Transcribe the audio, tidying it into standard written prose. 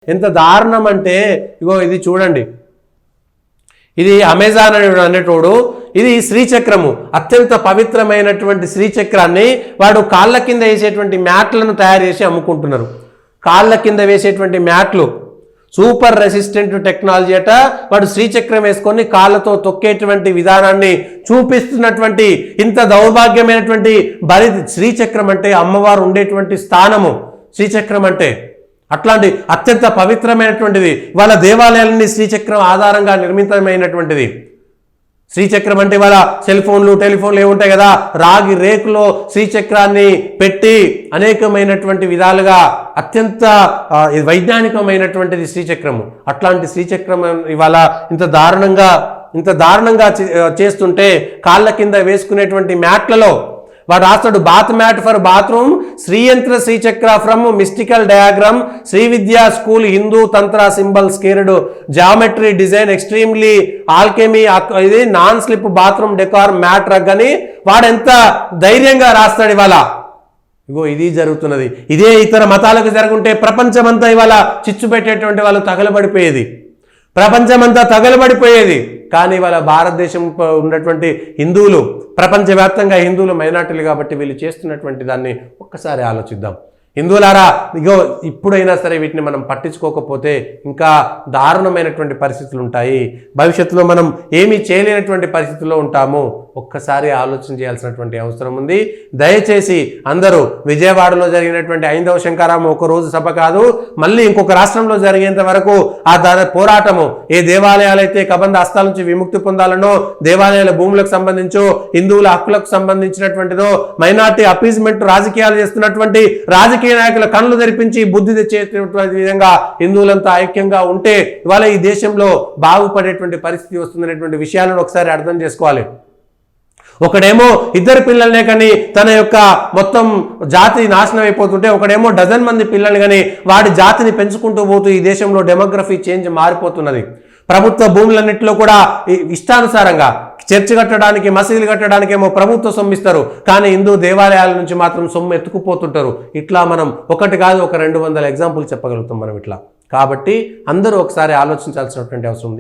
ఎంత దారుణం అంటే ఇగో ఇది చూడండి, ఇది అమెజాన్ అనేటోడు ఇది శ్రీచక్రము, అత్యంత పవిత్రమైనటువంటి శ్రీచక్రాన్ని వాడు కాళ్ళ కింద వేసేటువంటి మ్యాట్లను తయారు చేసి అమ్ముకుంటున్నారు. కాళ్ళ కింద వేసేటువంటి మ్యాట్లు సూపర్ రెసిస్టెంట్ టెక్నాలజీ అట. వాడు శ్రీచక్రం వేసుకొని కాళ్ళతో తొక్కేటువంటి విధానాన్ని చూపిస్తున్నటువంటి ఇంత దౌర్భాగ్యమైనటువంటి శ్రీచక్రం అంటే అమ్మవారు ఉండేటువంటి స్థానము. శ్రీచక్రం అంటే అట్లాంటి అత్యంత పవిత్రమైనటువంటిది. వాళ్ళ దేవాలయాలన్నీ శ్రీచక్రం ఆధారంగా నిర్మితమైనటువంటిది. శ్రీచక్రం అంటే వాళ్ళ సెల్ ఫోన్లు టెలిఫోన్లు ఏముంటాయి కదా, రాగి రేకులో శ్రీచక్రాన్ని పెట్టి అనేకమైనటువంటి విధాలుగా అత్యంత వైజ్ఞానికమైనటువంటిది శ్రీచక్రము. అట్లాంటి శ్రీచక్రం ఇవాళ ఇంత దారుణంగా చేస్తుంటే కాళ్ళ కింద వేసుకునేటువంటి మ్యాట్లలో వాడు రాస్తాడు, bath mat for bathroom, Sriyantra Srichakra from mystical diagram, Shri Vidya school, Hindu tantra symbols sacred, geometry design, extremely alchemy, ఇది non slip bathroom decor mat rug అని వాడు ఎంత ధైర్యంగా రాస్తాడు. ఇవాళ ఇగో ఇది జరుగుతున్నది. ఇదే ఇతర మతాలకు జరుగుంటే ప్రపంచమంతా ఇవాళ చిచ్చు పెట్టేటువంటి వాళ్ళు తగలబడిపోయేది, ప్రపంచమంతా తగలబడిపోయేది. కానీ వాళ్ళ భారతదేశం ఉన్నటువంటి హిందువులు, ప్రపంచవ్యాప్తంగా హిందువులు మైనార్టీలు కాబట్టి వీళ్ళు చేస్తున్నటువంటి దాన్ని ఒక్కసారి ఆలోచిద్దాం. హిందువులారా, ఇగో ఇప్పుడైనా సరే వీటిని మనం పట్టించుకోకపోతే ఇంకా దారుణమైనటువంటి పరిస్థితులు ఉంటాయి. భవిష్యత్తులో మనం ఏమీ చేయలేనటువంటి పరిస్థితుల్లో ఉంటాము. ఒక్కసారి ఆలోచన చేయాల్సినటువంటి అవసరం ఉంది. దయచేసి అందరూ విజయవాడలో జరిగినటువంటి ఐందవ శంకరామ ఒక రోజు సభ కాదు, మళ్ళీ ఇంకొక రాష్ట్రంలో జరిగేంత వరకు ఆ పోరాటము, ఏ దేవాలయాలైతే కబంధ హస్తాల నుంచి విముక్తి పొందాలనో, దేవాలయాల భూములకు సంబంధించో, హిందువుల హక్కులకు సంబంధించినటువంటిదో, మైనార్టీ అపీజ్మెంట్ రాజకీయాలు చేస్తున్నటువంటి రాజకీయ నాయకుల కళ్ళు తెరిపించి బుద్ధి తెచ్చేటువంటి విధంగా హిందువులంతా ఐక్యంగా ఉంటే ఇవాళ ఈ దేశంలో బాగుపడేటువంటి పరిస్థితి వస్తుందనేటువంటి విషయాలను ఒకసారి అర్థం చేసుకోవాలి. ఒకడేమో ఇద్దరు పిల్లలనే కానీ తన యొక్క మొత్తం జాతి నాశనం అయిపోతుంటే, ఒకడేమో డజన్ మంది పిల్లల్ని కానీ వాడి జాతిని పెంచుకుంటూ పోతూ ఈ దేశంలో డెమోగ్రఫీ చేంజ్ మారిపోతున్నది. ప్రభుత్వ భూములన్నింటిలో కూడా ఇష్టానుసారంగా చర్చి కట్టడానికి, మసీదులు కట్టడానికి ఏమో ప్రభుత్వ సొమ్ము ఇస్తారు, కానీ హిందూ దేవాలయాల నుంచి మాత్రం సొమ్ము ఎత్తుకుపోతుంటారు. ఇట్లా మనం ఒకటి కాదు ఒక 200 ఎగ్జాంపుల్ చెప్పగలుగుతాం మనం ఇట్లా. కాబట్టి అందరూ ఒకసారి ఆలోచించాల్సినటువంటి అవసరం ఉంది.